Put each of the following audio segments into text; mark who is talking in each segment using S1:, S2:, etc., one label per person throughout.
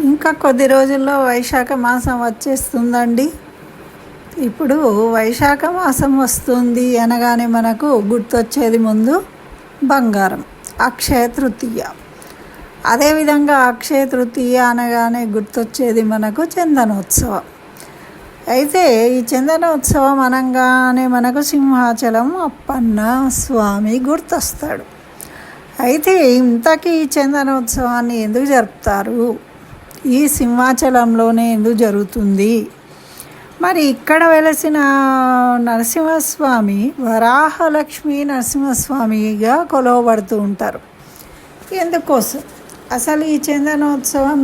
S1: ఇంకా కొద్ది రోజుల్లో వైశాఖ మాసం వచ్చేస్తుందండి. ఇప్పుడు వైశాఖ మాసం వస్తుంది అనగానే మనకు గుర్తొచ్చేది ముందు బంగారం, అక్షయ తృతీయ. అదేవిధంగా అక్షయ తృతీయ అనగానే గుర్తొచ్చేది మనకు చందనోత్సవం. అయితే ఈ చందనోత్సవం అనగానే మనకు సింహాచలం అప్పన్న స్వామి గుర్తొస్తాడు. అయితే ఇంతకీ ఈ చందనోత్సవాన్ని ఎందుకు జరుపుతారు? ఈ సింహాచలంలోనే ఎందుకు జరుగుతుంది? మరి ఇక్కడ వెలసిన నరసింహస్వామి వరాహలక్ష్మి నరసింహస్వామిగా కొలవబడుతూ ఉంటారు. ఎందుకోసం అసలు ఈ చందనోత్సవం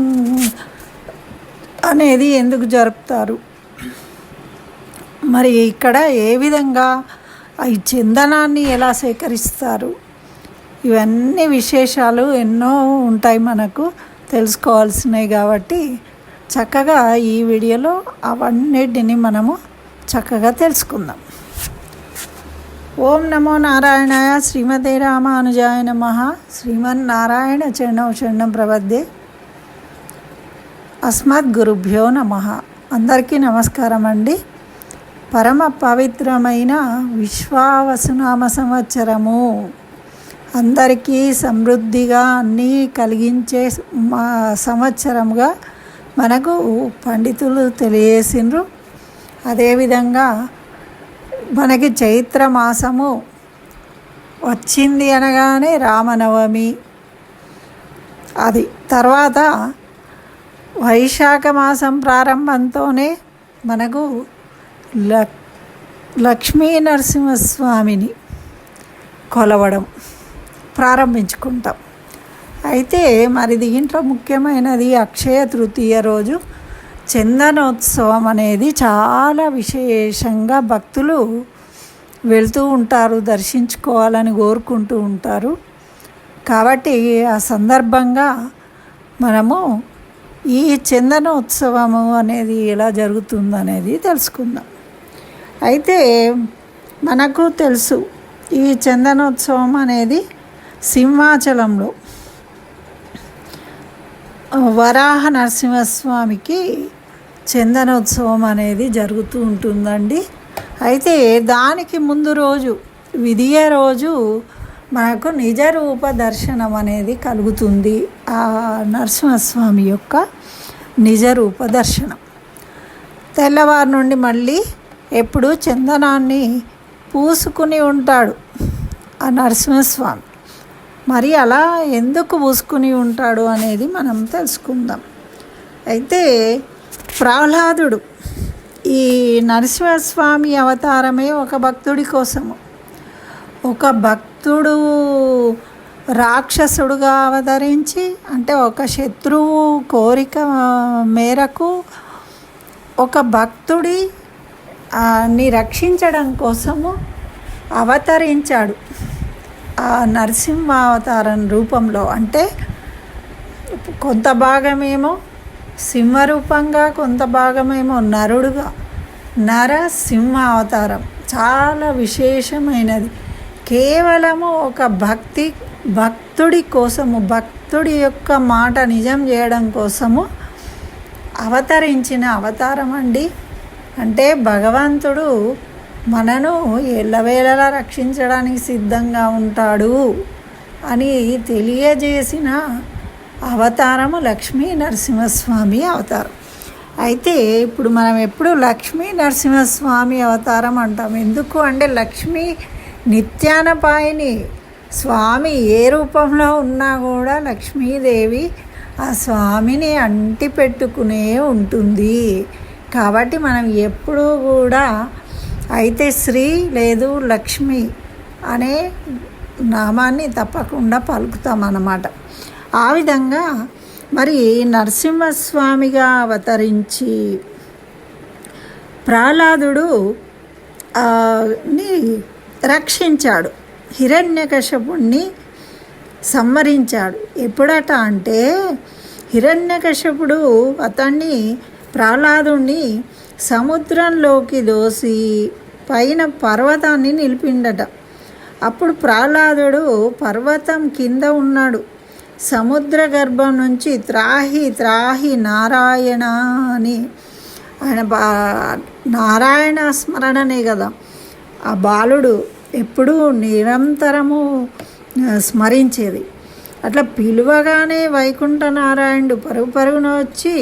S1: అనేది ఎందుకు జరుపుతారు? మరి ఇక్కడ ఏ విధంగా ఈ చందనాన్ని ఎలా సేకరిస్తారు? ఇవన్నీ విశేషాలు ఎన్నో ఉంటాయి మనకు తెలుసుకోవాల్సినవి. కాబట్టి చక్కగా ఈ వీడియోలో అవన్నిటిని మనము చక్కగా తెలుసుకుందాం. ఓం నమో నారాయణాయ శ్రీమతే రామానుజాయ నమః. శ్రీమన్నారాయణ చరణం శరణం ప్రపద్యే. అస్మద్ గురుభ్యో నమః. అందరికీ నమస్కారం అండి. పరమ పవిత్రమైన విశ్వావసునామ సంవత్సరము, అందరికీ సమృద్ధిగా అన్నీ కలిగించే సంవత్సరంగా మనకు పండితులు తెలియజేసిండ్రు. అదేవిధంగా మనకి చైత్ర మాసము వచ్చింది అనగానే రామనవమి, అది తర్వాత వైశాఖ మాసం ప్రారంభంతోనే మనకు లక్ష్మీ నరసింహస్వామిని కొలవడం ప్రారంభించుకుంటాం. అయితే మరి దీంట్లో ముఖ్యమైనది అక్షయ తృతీయ రోజు చందనోత్సవం అనేది చాలా విశేషంగా భక్తులు వెళ్తూ ఉంటారు, దర్శించుకోవాలని కోరుకుంటూ ఉంటారు. కాబట్టి ఆ సందర్భంగా మనము ఈ చందనోత్సవము అనేది ఎలా జరుగుతుందనేది తెలుసుకుందాం. అయితే మనకు తెలుసు ఈ చందనోత్సవం అనేది సింహాచలంలో వరాహ నరసింహస్వామికి చందనోత్సవం అనేది జరుగుతూ ఉంటుందండి. అయితే దానికి ముందు రోజు విధియ రోజు మనకు నిజ రూప దర్శనం అనేది కలుగుతుంది. ఆ నరసింహస్వామి యొక్క నిజ రూప దర్శనం. తెల్లవారు నుండి మళ్ళీ ఎప్పుడు చందనాన్ని పూసుకుని ఉంటాడు ఆ నరసింహస్వామి. మరి అలా ఎందుకు పూసుకుని ఉంటాడు అనేది మనం తెలుసుకుందాం. అయితే ప్రహ్లాదుడు ఈ నరసింహస్వామి అవతారమే ఒక భక్తుడి కోసము. ఒక భక్తుడు రాక్షసుడుగా అవతరించి, అంటే ఒక శత్రువు కోరిక మేరకు ఒక భక్తుడి ని రక్షించడం కోసము అవతరించాడు ఆ నరసింహ అవతారం రూపంలో. అంటే కొంత భాగమేమో సింహరూపంగా, కొంత భాగమేమో నరుడుగా. నరసింహ అవతారం చాలా విశేషమైనది. కేవలము ఒక భక్తుడి కోసము, భక్తుడి యొక్క మాట నిజం చేయడం కోసము అవతరించిన అవతారం అండి. అంటే భగవంతుడు మనను ఎల్లవేళలా రక్షించడానికి సిద్ధంగా ఉంటాడు అని తెలియజేసిన అవతారము లక్ష్మీ నరసింహస్వామి అవతారం. అయితే ఇప్పుడు మనం ఎప్పుడు లక్ష్మీ నరసింహస్వామి అవతారం అంటాం. ఎందుకు అంటే లక్ష్మీ నిత్యానపాయిని. స్వామి ఏ రూపంలో ఉన్నా కూడా లక్ష్మీదేవి ఆ స్వామిని అంటి పెట్టుకునే ఉంటుంది. కాబట్టి మనం ఎప్పుడూ కూడా అయితే శ్రీ లేదు లక్ష్మి అనే నామాన్ని తప్పకుండా పలుకుతామన్నమాట. ఆ విధంగా మరి నరసింహస్వామిగా అవతరించి ప్రహ్లాదుడు ని రక్షించాడు, హిరణ్యకశపుణ్ణి సంహరించాడు. ఎప్పుడట అంటే హిరణ్యకశపుడు అతన్ని ప్రహ్లాదుని సముద్రంలోకి దోసి పైన పర్వతాన్ని నిలిపిండట. అప్పుడు ప్రహ్లాదుడు పర్వతం కింద ఉన్నాడు. సముద్ర గర్భం నుంచి త్రాహి త్రాహి నారాయణ అని ఆయన నారాయణ స్మరణనే కదా ఆ బాలుడు ఎప్పుడూ నిరంతరము స్మరించేది. అట్లా పిలువగానే వైకుంఠ నారాయణుడు పరుగు పరుగున వచ్చి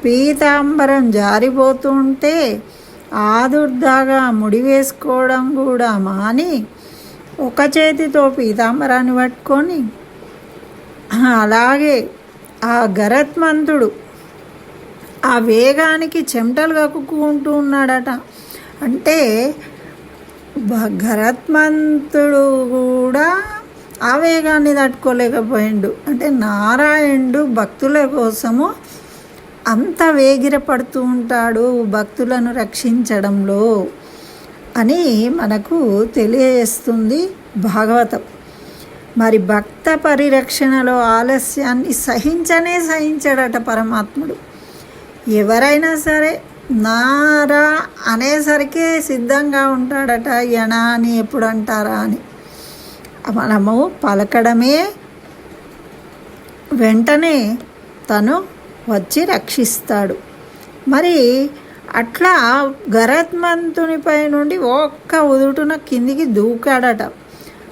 S1: పీతాంబరం జారిపోతూ ఉంటే ఆదుర్దాగా ముడి వేసుకోవడం కూడా మాని ఒక చేతితో పీతాంబరాన్ని పట్టుకొని అలాగే ఆ గరత్మంతుడు ఆ వేగానికి చెమటలు కక్కుకుంటూ ఉన్నాడట. అంటే గరత్మంతుడు కూడా ఆ వేగాన్ని తట్టుకోలేకపోయిండు. అంటే నారాయణుడు భక్తుల కోసము అంత వేగిరపడుతూ ఉంటాడు భక్తులను రక్షించడంలో అని మనకు తెలియజేస్తుంది భాగవతం. మరి భక్త పరిరక్షణలో ఆలస్యాన్ని సహించడట పరమాత్ముడు. ఎవరైనా సరే నారా అనేసరికి సిద్ధంగా ఉంటాడట. యణ అని ఎప్పుడు అంటారా అని మనము పలకడమే వెంటనే తను వచ్చి రక్షిస్తాడు. మరి అట్లా గరత్మంతునిపై నుండి ఒక్క ఉదుటున కిందికి దూకాడట.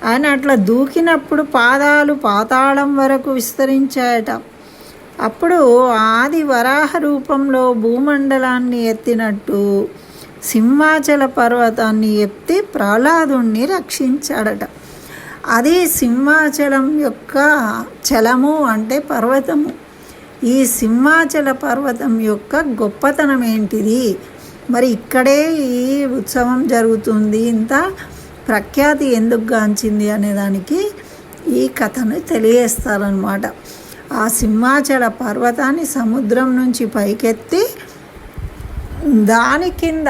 S1: ఆయన అట్లా దూకినప్పుడు పాదాలు పాతాళం వరకు విస్తరించాయట. అప్పుడు ఆది వరాహ రూపంలో భూమండలాన్ని ఎత్తినట్టు సింహాచల పర్వతాన్ని ఎత్తి ప్రహ్లాదుణ్ణి రక్షించాడట. అది సింహాచలం యొక్క చలము అంటే పర్వతము. ఈ సింహాచల పర్వతం యొక్క గొప్పతనం ఏంటిది, మరి ఇక్కడే ఈ ఉత్సవం జరుగుతుంది, ఇంత ప్రఖ్యాతి ఎందుకు గాంచింది అనేదానికి ఈ కథను తెలియజేస్తారనమాట. ఆ సింహాచల పర్వతాన్ని సముద్రం నుంచి పైకెత్తి దాని కింద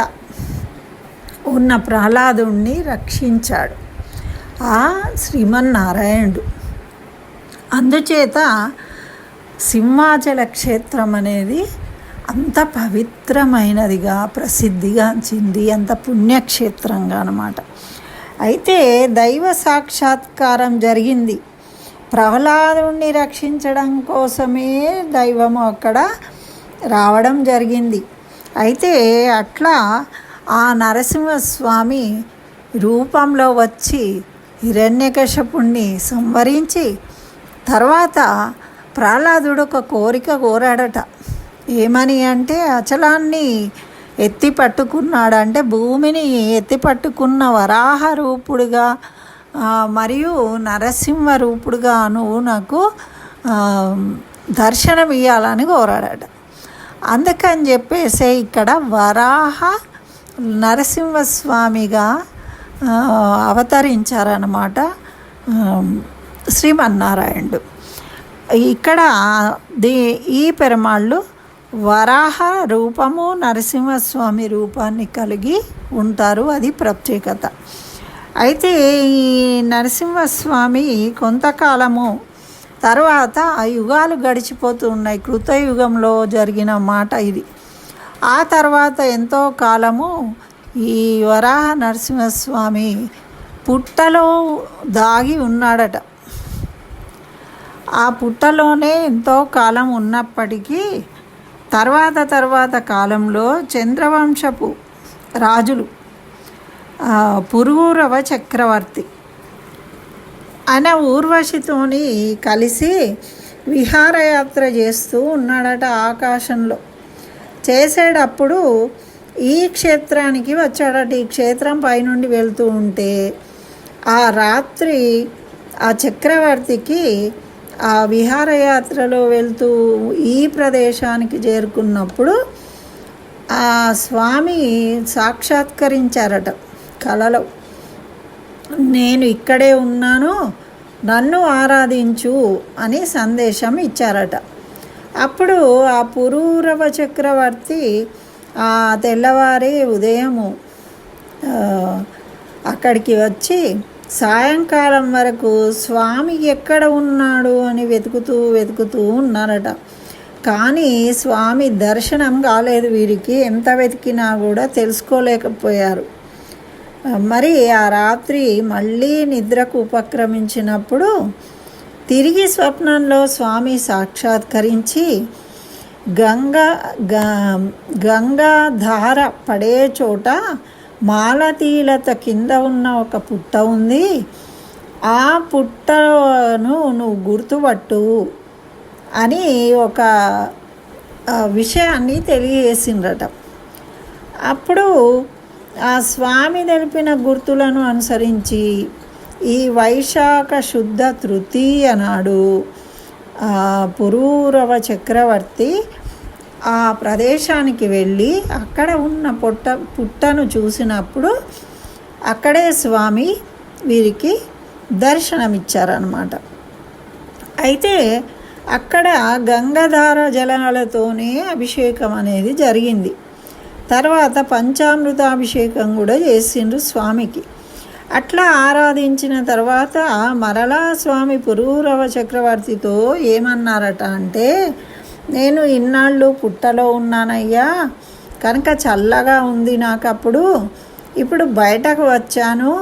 S1: ఉన్న ప్రహ్లాదుణ్ణి రక్షించాడు ఆ శ్రీమన్నారాయణుడు. అందుచేత సింహాచల క్షేత్రం అనేది అంత పవిత్రమైనదిగా ప్రసిద్ధిగాంచింది, అంత పుణ్యక్షేత్రంగా అన్నమాట. అయితే దైవ సాక్షాత్కారం జరిగింది. ప్రహ్లాదుని రక్షించడం కోసమే దైవము అక్కడ రావడం జరిగింది. అయితే అట్లా ఆ నరసింహస్వామి రూపంలో వచ్చి హిరణ్యకశపుణ్ణి సంవరించి తర్వాత ప్రహ్లాదుడు ఒక కోరిక కోరాడట. ఏమని అంటే అచలాన్ని ఎత్తి పట్టుకున్నాడు. అంటే భూమిని ఎత్తి పట్టుకున్న వరాహ రూపుడుగా మరియు నరసింహ రూపుడుగా నువ్వు నాకు దర్శనం ఇవ్వాలని కోరాడట. అందుకని చెప్పేసి ఇక్కడ వరాహ నరసింహస్వామిగా అవతరించారన్నమాట శ్రీమన్నారాయణుడు. ఇక్కడ ఈ పెరుమాళ్ళు వరాహ రూపము నరసింహస్వామి రూపాన్ని కలిగి ఉంటారు, అది ప్రత్యేకత. అయితే ఈ నరసింహస్వామి కొంతకాలము తర్వాత యుగాలు గడిచిపోతూ ఉన్నాయి. కృతయుగంలో జరిగిన మాట ఇది. ఆ తర్వాత ఎంతో కాలము ఈ వరాహ నరసింహస్వామి పుట్టలో దాగి ఉన్నాడట. ఆ పుట్టలోనే ఎంతో కాలం ఉన్నప్పటికీ తర్వాత కాలంలో చంద్రవంశపు రాజులు పురూరవ చక్రవర్తి ఆయన ఊర్వశితోని కలిసి విహారయాత్ర చేస్తూ ఉన్నాడట ఆకాశంలో. చేసేటప్పుడు ఈ క్షేత్రానికి వచ్చాడట. ఈ క్షేత్రం పైనుండి వెళ్తూ ఉంటే ఆ రాత్రి ఆ చక్రవర్తికి ఆ విహారయాత్రలో వెళ్తూ ఈ ప్రదేశానికి చేరుకున్నప్పుడు ఆ స్వామి సాక్షాత్కరించారట కలలో. నేను ఇక్కడే ఉన్నాను, నన్ను ఆరాధించు అని సందేశం ఇచ్చారట. అప్పుడు ఆ పురూరవ చక్రవర్తి ఆ తెల్లవారి ఉదయము అక్కడికి వచ్చి సాయంకాలం వరకు స్వామి ఎక్కడ ఉన్నాడు అని వెతుకుతూ ఉన్నారట. కానీ స్వామి దర్శనం కాలేదు. వీరికి ఎంత వెతికినా కూడా తెలుసుకోలేకపోయారు. మరి ఆ రాత్రి మళ్ళీ నిద్రకు ఉపక్రమించినప్పుడు తిరిగి స్వప్నంలో స్వామి సాక్షాత్కరించి గంగాధార పడే చోట మాలతీలత కింద ఉన్న ఒక పుట్ట ఉంది, ఆ పుట్టను నువ్వు గుర్తుపట్టు అని ఒక విషయాన్ని తెలియజేసిండ్రట. అప్పుడు ఆ స్వామి తెలిపిన గుర్తులను అనుసరించి ఈ వైశాఖ శుద్ధ తృతీయ నాడు పురూరవ చక్రవర్తి ఆ ప్రదేశానికి వెళ్ళి అక్కడ ఉన్న పుట్టను చూసినప్పుడు అక్కడే స్వామి వీరికి దర్శనమిచ్చారన్నమాట. అయితే అక్కడ గంగాధార జలాలతోనే అభిషేకం అనేది జరిగింది. తర్వాత పంచామృతాభిషేకం కూడా చేసిండ్రు స్వామికి. అట్లా ఆరాధించిన తర్వాత మరలా స్వామి పురూరవ చక్రవర్తితో ఏమన్నారట అంటే, నేను ఇన్నాళ్ళు పుట్టలో ఉన్నానయ్యా, కనుక చల్లగా ఉంది నాకు, ఇప్పుడు బయటకు వచ్చాను,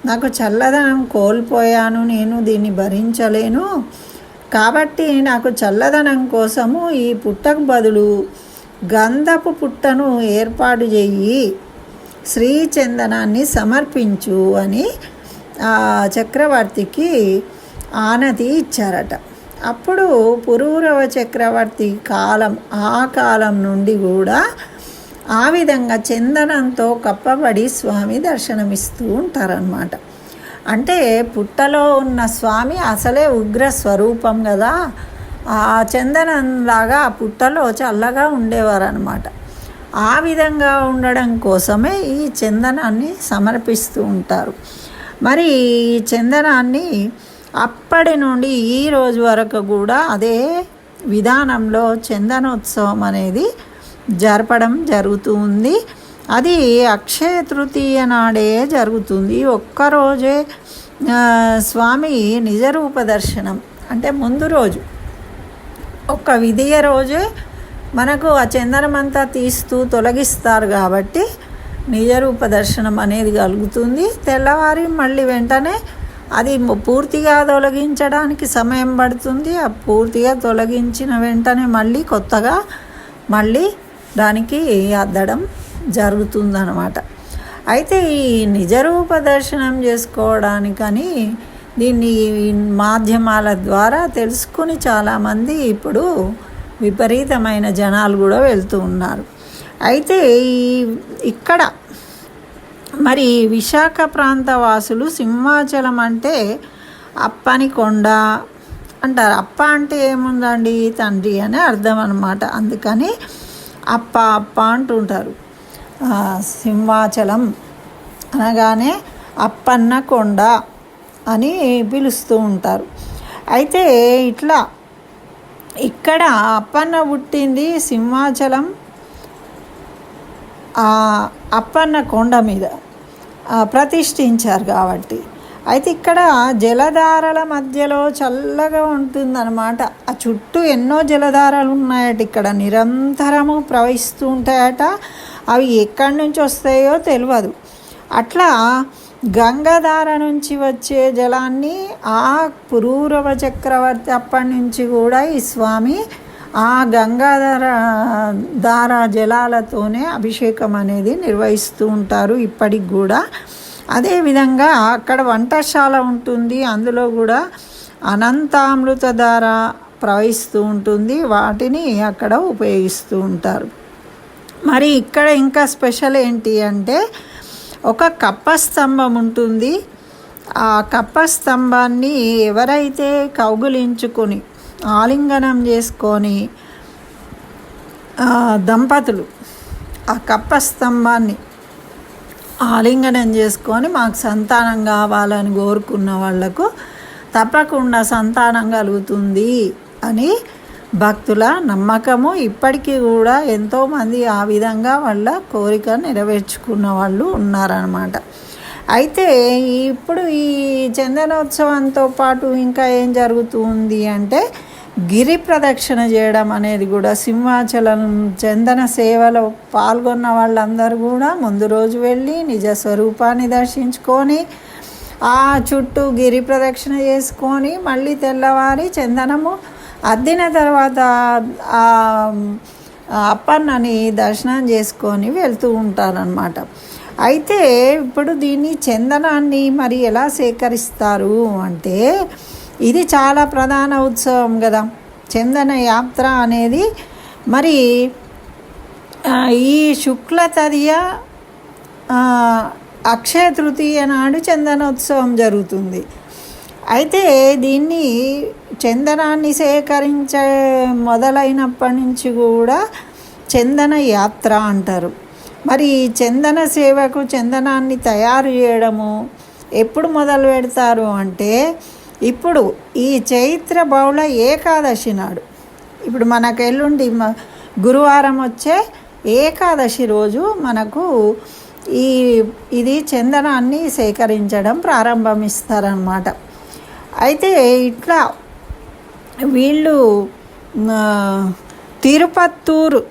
S1: నాకు చల్లదనం కోల్పోయాను, నేను దీన్ని భరించలేను, కాబట్టి నాకు చల్లదనం కోసము ఈ పుట్టకు బదులు గంధపు పుట్టను ఏర్పాటు చెయ్యి, శ్రీచందనాన్ని సమర్పించు అని ఆ చక్రవర్తికి ఆనతి ఇచ్చారట. అప్పుడు పురూరవ చక్రవర్తి ఆ కాలం నుండి కూడా ఆ విధంగా చందనంతో కప్పబడి స్వామి దర్శనమిస్తూ ఉంటారన్నమాట. అంటే పుట్టలో ఉన్న స్వామి అసలే ఉగ్ర స్వరూపం కదా, ఆ చందనంలాగా ఆ పుట్టలో చల్లగా ఉండేవారనమాట. ఆ విధంగా ఉండడం కోసమే ఈ చందనాన్ని సమర్పిస్తూ ఉంటారు. మరి ఈ చందనాన్ని అప్పటి నుండి ఈ రోజు వరకు కూడా అదే విధానంలో చందనోత్సవం అనేది జరపడం జరుగుతూ ఉంది. అది అక్షయ తృతీయ నాడే జరుగుతుంది. ఒక్కరోజే స్వామి నిజరూప దర్శనం, అంటే ముందు రోజు ఒక్క విధియ రోజే మనకు ఆ చందనమంతా తీస్తూ తొలగిస్తారు కాబట్టి నిజరూప దర్శనం అనేది కలుగుతుంది. తెల్లవారి మళ్ళీ వెంటనే అది పూర్తిగా తొలగించడానికి సమయం పడుతుంది. ఆ పూర్తిగా తొలగించిన వెంటనే మళ్ళీ కొత్తగా దానికి అద్దడం జరుగుతుందన్నమాట. అయితే ఈ నిజరూప దర్శనం చేసుకోవడానికని దీన్ని మాధ్యమాల ద్వారా తెలుసుకుని చాలామంది ఇప్పుడు విపరీతమైన జనాలు కూడా వెళ్తూ ఉన్నారు. అయితే ఇక్కడ మరి విశాఖ ప్రాంత వాసులు సింహాచలం అంటే అప్పని కొండ అంటారు. అప్ప అంటే ఏముందండి, తండ్రి అని అర్థం అన్నమాట. అందుకని అప్ప అంటుంటారు. సింహాచలం అనగానే అప్పన్న కొండ అని పిలుస్తూ ఉంటారు. అయితే ఇట్లా ఇక్కడ అప్పన్న పుట్టింది సింహాచలం అప్పన్న కొండ మీద ప్రతిష్ఠించారు కాబట్టి. అయితే ఇక్కడ జలధారల మధ్యలో చల్లగా ఉంటుందన్నమాట. ఆ చుట్టూ ఎన్నో జలధారలు ఉన్నాయట, ఇక్కడ నిరంతరము ప్రవహిస్తూ ఉంటాయట. అవి ఎక్కడి నుంచి వస్తాయో తెలియదు. అట్లా గంగాధార నుంచి వచ్చే జలాన్ని ఆ పురూరవ చక్రవర్తి అప్పటి నుంచి కూడా ఈ స్వామి ఆ గంగాధార జలాలతోనే అభిషేకం అనేది నిర్వహిస్తూ ఉంటారు ఇప్పటికి కూడా. అదేవిధంగా అక్కడ వంటశాల ఉంటుంది, అందులో కూడా అనంతామృతధార ప్రవహిస్తూ ఉంటుంది, వాటిని అక్కడ ఉపయోగిస్తూ ఉంటారు. మరి ఇక్కడ ఇంకా స్పెషల్ ఏంటి అంటే ఒక కప్ప స్తంభం ఉంటుంది. ఆ కప్ప స్తంభాన్ని ఎవరైతే కౌగులించుకొని ఆలింగనం చేసుకొని దంపతులు ఆ కప్ప స్తంభాన్ని ఆలింగనం చేసుకొని మాకు సంతానం కావాలని కోరుకున్న వాళ్లకు తప్పకుండా సంతానం కలుగుతుంది అని భక్తుల నమ్మకము. ఇప్పటికీ కూడా ఎంతోమంది ఆ విధంగా వాళ్ళ కోరిక నెరవేర్చుకున్న వాళ్ళు ఉన్నారన్నమాట. అయితే ఇప్పుడు ఈ చందనోత్సవంతో పాటు ఇంకా ఏం జరుగుతుంది అంటే గిరి ప్రదక్షిణ చేయడం అనేది కూడా. సింహాచలం చందన సేవలో పాల్గొన్న వాళ్ళందరూ కూడా ముందు రోజు వెళ్ళి నిజ స్వరూపాన్ని దర్శించుకొని ఆ చుట్టూ గిరి ప్రదక్షిణ చేసుకొని మళ్ళీ తెల్లవారి చందనము అద్దిన తర్వాత ఆ అప్పన్నని దర్శనం చేసుకొని వెళ్తూ ఉంటారనమాట. అయితే ఇప్పుడు దీన్ని చందనాన్ని మరి ఎలా సేకరిస్తారు అంటే, ఇది చాలా ప్రధాన ఉత్సవం కదా చందన యాత్ర అనేది. మరి ఈ శుక్ల తదియ అక్షయ తృతీయ నాడు చందనోత్సవం జరుగుతుంది. అయితే దీన్ని చందనాన్ని సేకరించే మొదలైనప్పటి నుంచి కూడా చందన యాత్ర అంటారు. మరి చందన సేవకు చందనాన్ని తయారు చేయడము ఎప్పుడు మొదలు పెడతారు అంటే, ఇప్పుడు ఈ చైత్ర బహుళ ఏకాదశి నాడు, ఇప్పుడు మనకు ఎల్లుండి గురువారం వచ్చే ఏకాదశి రోజు మనకు ఇది చందనాన్ని సేకరించడం ప్రారంభిస్తారన్నమాట. అయితే ఇట్లా వీళ్ళు తిరుపత్తూరు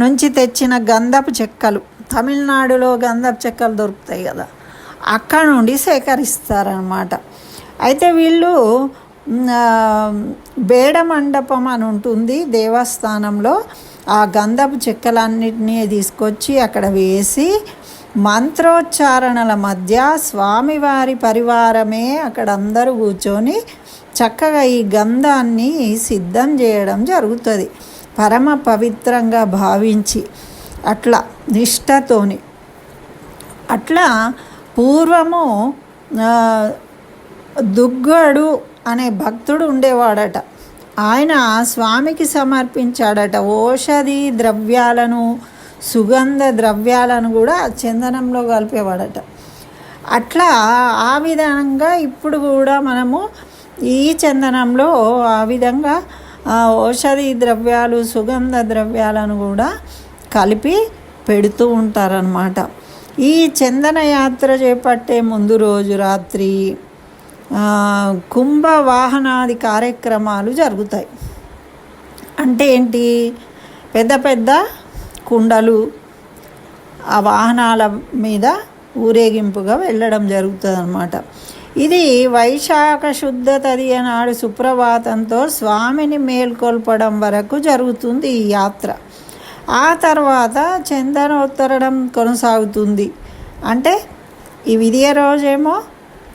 S1: నుంచి తెచ్చిన గంధపు చెక్కలు, తమిళనాడులో గంధపు చెక్కలు దొరుకుతాయి కదా, అక్కడ నుండి సేకరిస్తారన్నమాట. అయితే వీళ్ళు బేడ మండపం అని ఉంటుంది దేవస్థానంలో, ఆ గంధపు చెక్కలన్నిటినీ తీసుకొచ్చి అక్కడ వేసి మంత్రోచ్చారణల మధ్య స్వామివారి పరివారమే అక్కడ అందరూ కూర్చొని చక్కగా ఈ గంధాన్ని సిద్ధం చేయడం జరుగుతుంది. పరమ పవిత్రంగా భావించి అట్లా నిష్టతోని. అట్లా పూర్వము దుగ్గడు అనే భక్తుడు ఉండేవాడట. ఆయన స్వామికి సమర్పించాడట ఔషధి ద్రవ్యాలను, సుగంధ ద్రవ్యాలను కూడా చందనంలో కలిపేవాడట. అట్లా ఆ విధంగా ఇప్పుడు కూడా మనము ఈ చందనంలో ఆ విధంగా ఔషధి ద్రవ్యాలు, సుగంధ ద్రవ్యాలను కూడా కలిపి పెడుతూ ఉంటారన్నమాట. ఈ చందన యాత్ర చేపట్టే ముందు రోజు రాత్రి కుంభ వాహనాది కార్యక్రమాలు జరుగుతాయి. అంటే ఏంటి, పెద్ద పెద్ద కుండలు ఆ వాహనాల మీద ఊరేగింపుగా వెళ్ళడం జరుగుతుంది అన్నమాట. ఇది వైశాఖ శుద్ధ తదియ నాడు సుప్రభాతంతో స్వామిని మేల్కొల్పడం వరకు జరుగుతుంది ఈ యాత్ర. ఆ తర్వాత చందనోత్తరడం కొనసాగుతుంది. అంటే ఈ విధియ రోజేమో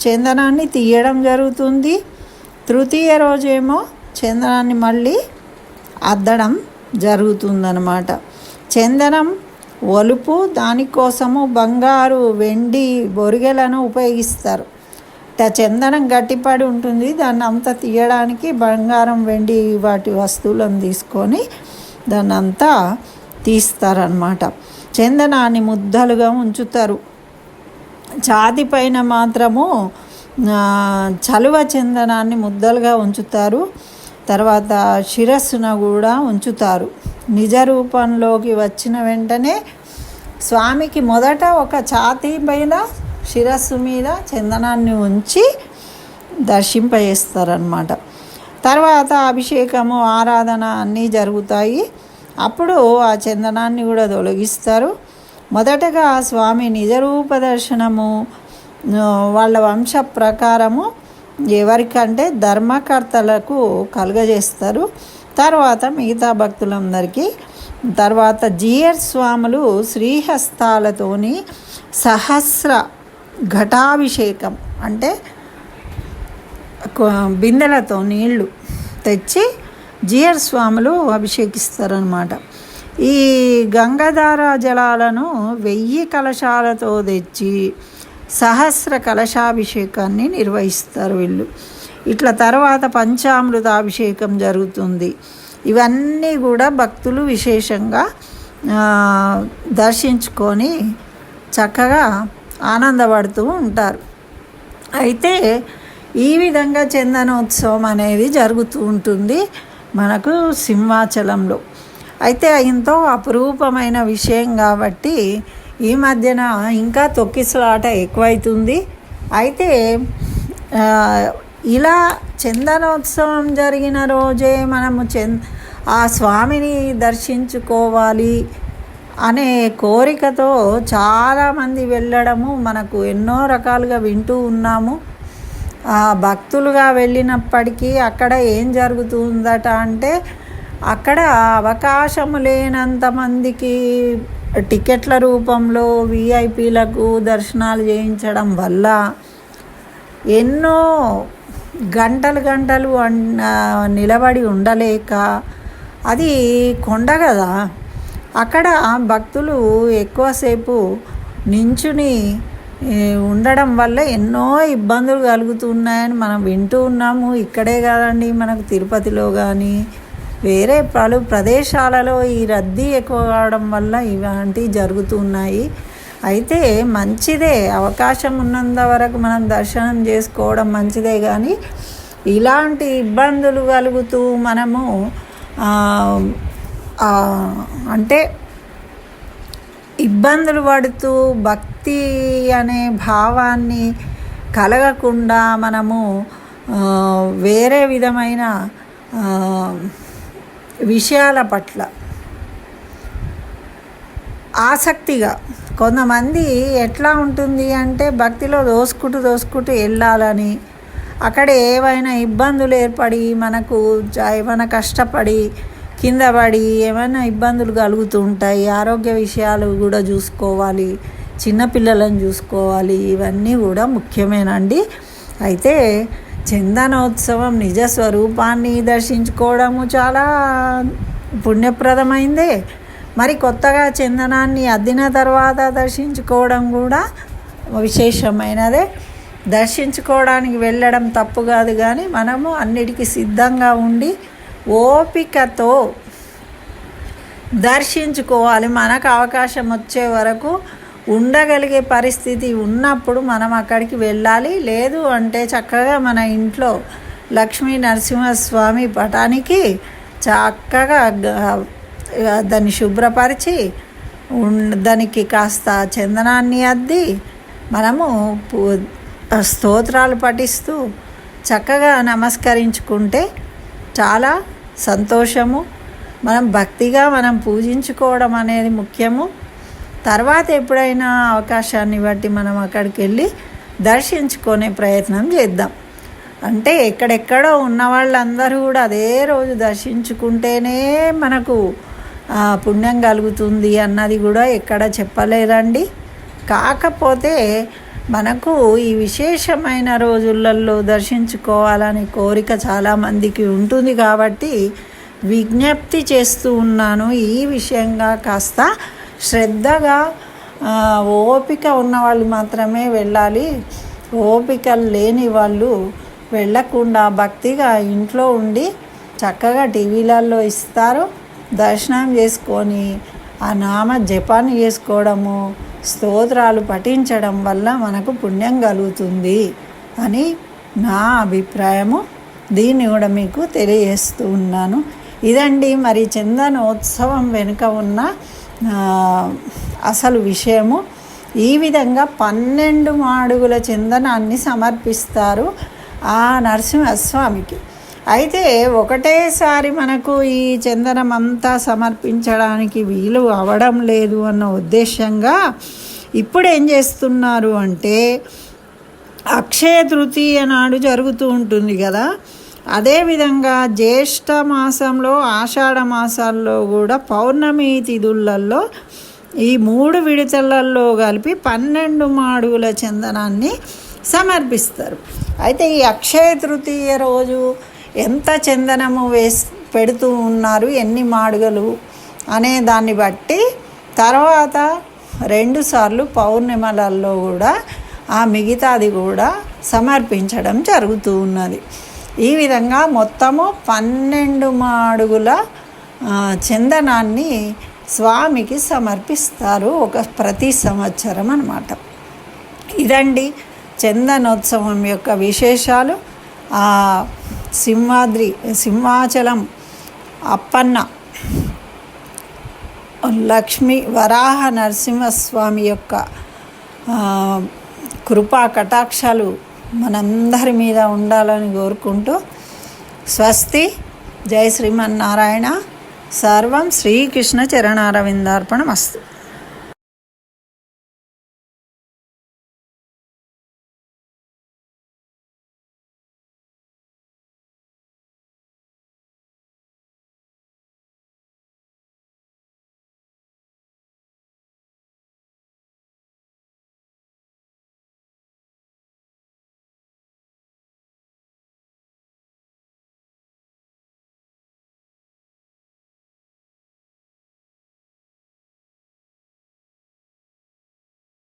S1: చందనాన్ని తీయడం జరుగుతుంది, తృతీయ రోజేమో చందనాన్ని మళ్ళీ అద్దడం జరుగుతుందన్నమాట. చందనం ఒలుపు, దానికోసము బంగారు, వెండి బొరిగెలను ఉపయోగిస్తారు. చందనం గట్టిపడి ఉంటుంది, దాన్ని అంతా తీయడానికి బంగారం, వెండి వాటి వస్తువులను తీసుకొని దాన్ని అంతా తీస్తారన్నమాట. చందనాన్ని ముద్దలుగా ఉంచుతారు. ఛాతి పైన మాత్రము చలువ చందనాన్ని ముద్దలుగా ఉంచుతారు. తర్వాత శిరస్సున కూడా ఉంచుతారు. నిజ రూపంలోకి వచ్చిన వెంటనే స్వామికి మొదట ఒక ఛాతీ పైన, శిరస్సు మీద చందనాన్ని ఉంచి దర్శింపజేస్తారన్నమాట. తర్వాత అభిషేకము, ఆరాధన అన్నీ జరుగుతాయి. అప్పుడు ఆ చందనాన్ని కూడా తొలగిస్తారు. మొదటగా స్వామి నిజరూప దర్శనము వాళ్ళ వంశ ప్రకారము ఎవరికంటే ధర్మకర్తలకు కలుగజేస్తారు. తర్వాత మిగతా భక్తులందరికీ. తర్వాత జియర్ స్వాములు శ్రీహస్తాలతోని సహస్ర ఘటాభిషేకం, అంటే బిందెలతో నీళ్లు తెచ్చి జియర్ స్వాములు అభిషేకిస్తారనమాట. ఈ గంగాధార జలాలను 1000 కలశాలతో తెచ్చి సహస్ర కలశాభిషేకాన్ని నిర్వహిస్తారు వీళ్ళు. ఇట్లా తర్వాత పంచామృతాభిషేకం జరుగుతుంది. ఇవన్నీ కూడా భక్తులు విశేషంగా దర్శించుకొని చక్కగా ఆనందపడుతూ ఉంటారు. అయితే ఈ విధంగా చందనోత్సవం అనేది జరుగుతూ ఉంటుంది మనకు సింహాచలంలో. అయితే ఎంతో అపురూపమైన విషయం కాబట్టి ఈ మధ్యన ఇంకా తొక్కిసలాట ఎక్కువైతుంది. అయితే ఇలా చందనోత్సవం జరిగిన రోజే మనము ఆ స్వామిని దర్శించుకోవాలి అనే కోరికతో చాలామంది వెళ్ళడము మనకు ఎన్నో రకాలుగా వింటూ ఉన్నాము. భక్తులుగా వెళ్ళినప్పటికీ అక్కడ ఏం జరుగుతుందట అంటే, అక్కడ అవకాశము లేనంత మందికి టికెట్ల రూపంలో విఐపీలకు దర్శనాలు చేయించడం వల్ల ఎన్నో గంటలు గంటలు నిలబడి ఉండలేక, అది కొండ కదా, అక్కడ భక్తులు ఎక్కువసేపు నించుని ఉండడం వల్ల ఎన్నో ఇబ్బందులు కలుగుతున్నాయని మనం వింటూ ఉన్నాము. ఇక్కడే కాదండి, మనకు తిరుపతిలో కానీ వేరే పలు ప్రదేశాలలో ఈ రద్దీ ఎక్కువ కావడం వల్ల ఇలాంటివి జరుగుతున్నాయి. అయితే మంచిదే, అవకాశం ఉన్నంత వరకు మనం దర్శనం చేసుకోవడం మంచిదే, కానీ ఇలాంటి ఇబ్బందులు కలుగుతూ మనము అంటే ఇబ్బందులు పడుతూ భక్తి అనే భావాన్ని కలగకుండా మనము వేరే విధమైన విషయాల పట్ల ఆసక్తిగా, కొంతమంది ఎట్లా ఉంటుంది అంటే భక్తిలో దోసుకుంటూ వెళ్ళాలని, అక్కడ ఏవైనా ఇబ్బందులు ఏర్పడి మనకు ఏమైనా కష్టపడి కింద పడి ఏమైనా ఇబ్బందులు కలుగుతూ ఉంటాయి. ఆరోగ్య విషయాలు కూడా చూసుకోవాలి, చిన్నపిల్లలను చూసుకోవాలి, ఇవన్నీ కూడా ముఖ్యమేనండి. అయితే చందనోత్సవం నిజ స్వరూపాన్ని దర్శించుకోవడము చాలా పుణ్యప్రదమైందే. మరి కొత్తగా చందనాన్ని అద్దిన తర్వాత దర్శించుకోవడం కూడా విశేషమైనదే. దర్శించుకోవడానికి వెళ్ళడం తప్పు కాదు, కానీ మనము అన్నిటికీ సిద్ధంగా ఉండి ఓపికతో దర్శించుకోవాలి. మనకు అవకాశం వచ్చే వరకు ఉండగలిగే పరిస్థితి ఉన్నప్పుడు మనం అక్కడికి వెళ్ళాలి. లేదు అంటే చక్కగా మన ఇంట్లో లక్ష్మీ నరసింహస్వామి పటానికి చక్కగా దాన్ని శుభ్రపరిచి దానికి కాస్త చందనాన్ని అద్ది మనము స్తోత్రాలు పఠిస్తూ చక్కగా నమస్కరించుకుంటే చాలా సంతోషము. మనం భక్తిగా మనం పూజించుకోవడం అనేది ముఖ్యము. తర్వాత ఎప్పుడైనా అవకాశాన్ని బట్టి మనం అక్కడికి వెళ్ళి దర్శించుకునే ప్రయత్నం చేద్దాం. అంటే ఎక్కడెక్కడో ఉన్న వాళ్ళందరూ కూడా అదే రోజు దర్శించుకుంటేనే మనకు పుణ్యం కలుగుతుంది అన్నది కూడా ఎక్కడ చెప్పలేదండి. కాకపోతే మనకు ఈ విశేషమైన రోజులలో దర్శించుకోవాలని కోరిక చాలామందికి ఉంటుంది కాబట్టి విజ్ఞప్తి చేస్తూ ఉన్నాను. ఈ విషయంగా కాస్త శ్రద్ధగా ఓపిక ఉన్నవాళ్ళు మాత్రమే వెళ్ళాలి. ఓపిక లేని వాళ్ళు వెళ్ళకుండా భక్తిగా ఇంట్లో ఉండి చక్కగా టీవీలలో ఇస్తారు, దర్శనం చేసుకొని ఆ నామ జపాన్ని చేసుకోవడము, స్తోత్రాలు పఠించడం వల్ల మనకు పుణ్యం కలుగుతుంది అని నా అభిప్రాయము. దీన్ని కూడా మీకు తెలియజేస్తూ ఉన్నాను. ఇదండి మరి చందనోత్సవం వెనుక ఉన్న అసలు విషయము. ఈ విధంగా 12 మాడుగుల చందనాన్ని సమర్పిస్తారు ఆ నరసింహస్వామికి. అయితే ఒకటేసారి మనకు ఈ చందనం అంతా సమర్పించడానికి వీలు అవడం లేదు అన్న ఉద్దేశంగా ఇప్పుడు ఏం చేస్తున్నారు అంటే, అక్షయ తృతీయ నాడు జరుగుతూ ఉంటుంది కదా, అదేవిధంగా జ్యేష్ఠ మాసంలో ఆషాఢ మాసాల్లో కూడా పౌర్ణమి తిథులలో ఈ 3 విడతలలో కలిపి 12 మాడుగుల చందనాన్ని సమర్పిస్తారు. అయితే ఈ అక్షయ తృతీయ రోజు ఎంత చందనము పెడుతూ ఉన్నారు, ఎన్ని మాడుగలు అనే దాన్ని బట్టి తర్వాత 2 సార్లు పౌర్ణిమలలో కూడా ఆ మిగతాది కూడా సమర్పించడం జరుగుతూ ఉన్నది. ఈ విధంగా మొత్తము 12 మాడుగుల చందనాన్ని స్వామికి సమర్పిస్తారు ప్రతి సంవత్సరం అన్నమాట. ఇదండి చందనోత్సవం యొక్క విశేషాలు. సింహాచలం అప్పన్న లక్ష్మీ వరాహ నరసింహస్వామి యొక్క కృపా కటాక్షాలు మనందరి మీద ఉండాలని కోరుకుంటూ స్వస్తి. జై శ్రీమన్నారాయణ. సర్వం శ్రీకృష్ణ చరణారవిందార్పణమస్తు.